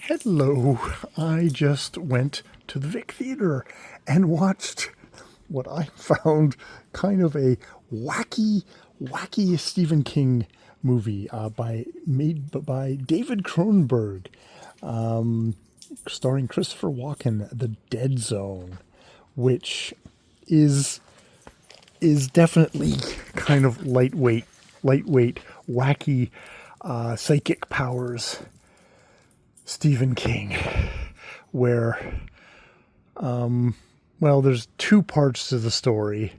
Hello, I just went to the Vic Theater and watched what I found kind of a wacky Stephen King movie made by David Cronenberg, starring Christopher Walken, The Dead Zone, which is is definitely kind of lightweight, wacky, psychic powers Stephen King, where, well, there's two parts to the story,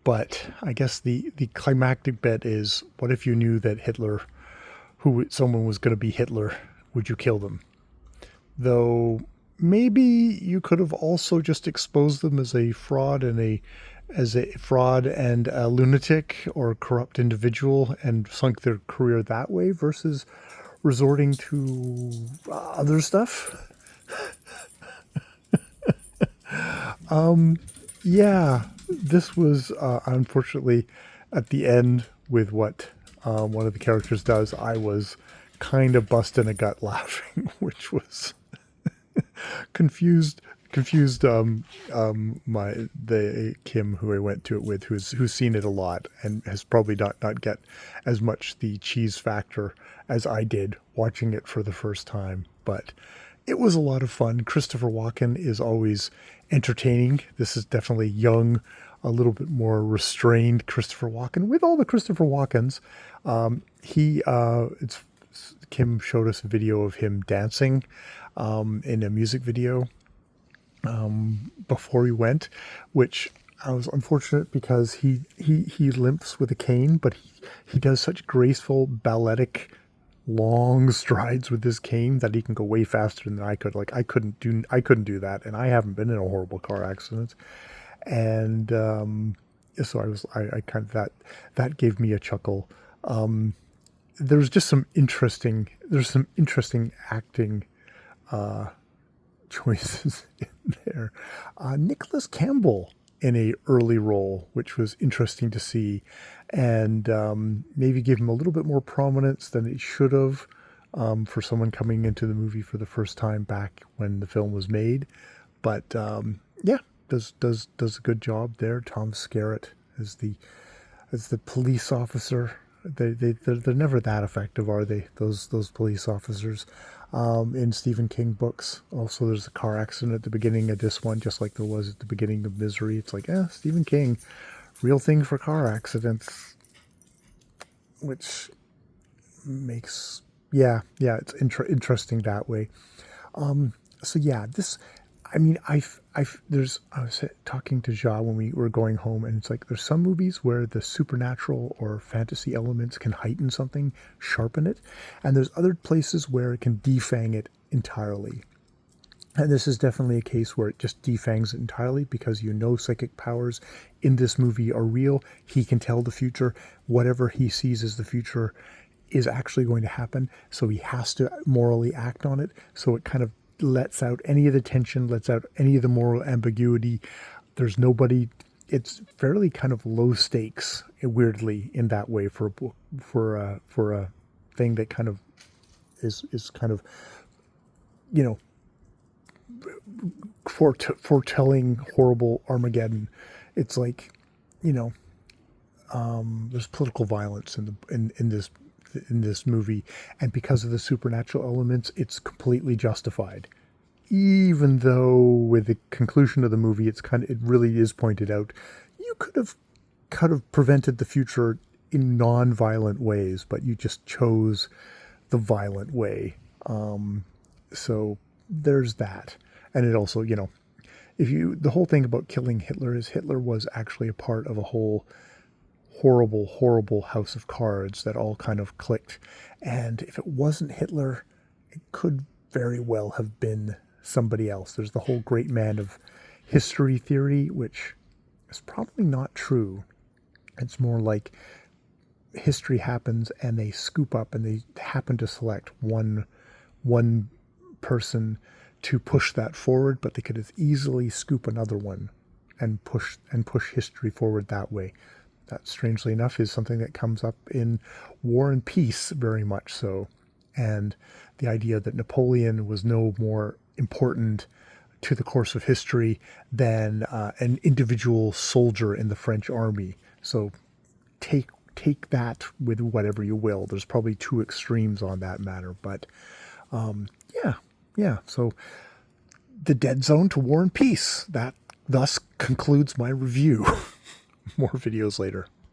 but I guess the climactic bit is, what if you knew that someone was going to be Hitler, would you kill them? Though maybe you could have also just exposed them as a fraud and a lunatic or a corrupt individual and sunk their career that way versus resorting to other stuff. Yeah, this was unfortunately at the end with what one of the characters does. I was kind of busting a gut laughing, which was confused the Kim who I went to it with, who's seen it a lot and has probably not get as much the cheese factor as I did watching it for the first time. But it was a lot of fun. Christopher Walken is always entertaining. This is definitely young, a little bit more restrained Christopher Walken. With all the Christopher Walkens, it's Kim showed us a video of him dancing in a music video before he went, which I was unfortunate because he limps with a cane, but he does such graceful balletic long strides with this cane that he can go way faster than I could. Like I couldn't do that, and I haven't been in a horrible car accident, and so I kind of that gave me a chuckle. There's some interesting acting choices in there. Nicholas Campbell in a early role, which was interesting to see, and maybe give him a little bit more prominence than it should have for someone coming into the movie for the first time back when the film was made. But yeah, does a good job there. Tom Skerritt as the police officer. They're never that effective, are they? Those police officers in Stephen King books. Also, there's a car accident at the beginning of this one, just like there was at the beginning of Misery. It's like, Stephen King, real thing for car accidents, which makes it's interesting that way. So yeah, this. I mean, I was talking to Ja when we were going home, and it's like there's some movies where the supernatural or fantasy elements can heighten something, sharpen it, and there's other places where it can defang it entirely. And this is definitely a case where it just defangs it entirely because psychic powers in this movie are real. He can tell the future. Whatever he sees as the future is actually going to happen, so he has to morally act on it. So it kind of lets out any of the tension, lets out any of the moral ambiguity. There's nobody. It's fairly kind of low stakes, weirdly, in that way for a book, for a thing that kind of is kind of foretelling horrible Armageddon. It's like there's political violence in this movie, and because of the supernatural elements, it's completely justified. Even though with the conclusion of the movie, it really is pointed out, you could have prevented the future in non-violent ways, but you just chose the violent way. So there's that, and it also, the whole thing about killing Hitler is Hitler was actually a part of a whole horrible house of cards that all kind of clicked. And if it wasn't Hitler, it could very well have been somebody else. There's the whole great man of history theory, which is probably not true. It's more like history happens and they scoop up and they happen to select one person to push that forward, but they could as easily scoop another one and push history forward that way. That, strangely enough, is something that comes up in War and Peace very much so. and the idea that Napoleon was no more important to the course of history than an individual soldier in the French army. So take that with whatever you will. There's probably two extremes on that matter, but yeah, yeah. So the Dead Zone to War and Peace. That thus concludes my review. More videos later.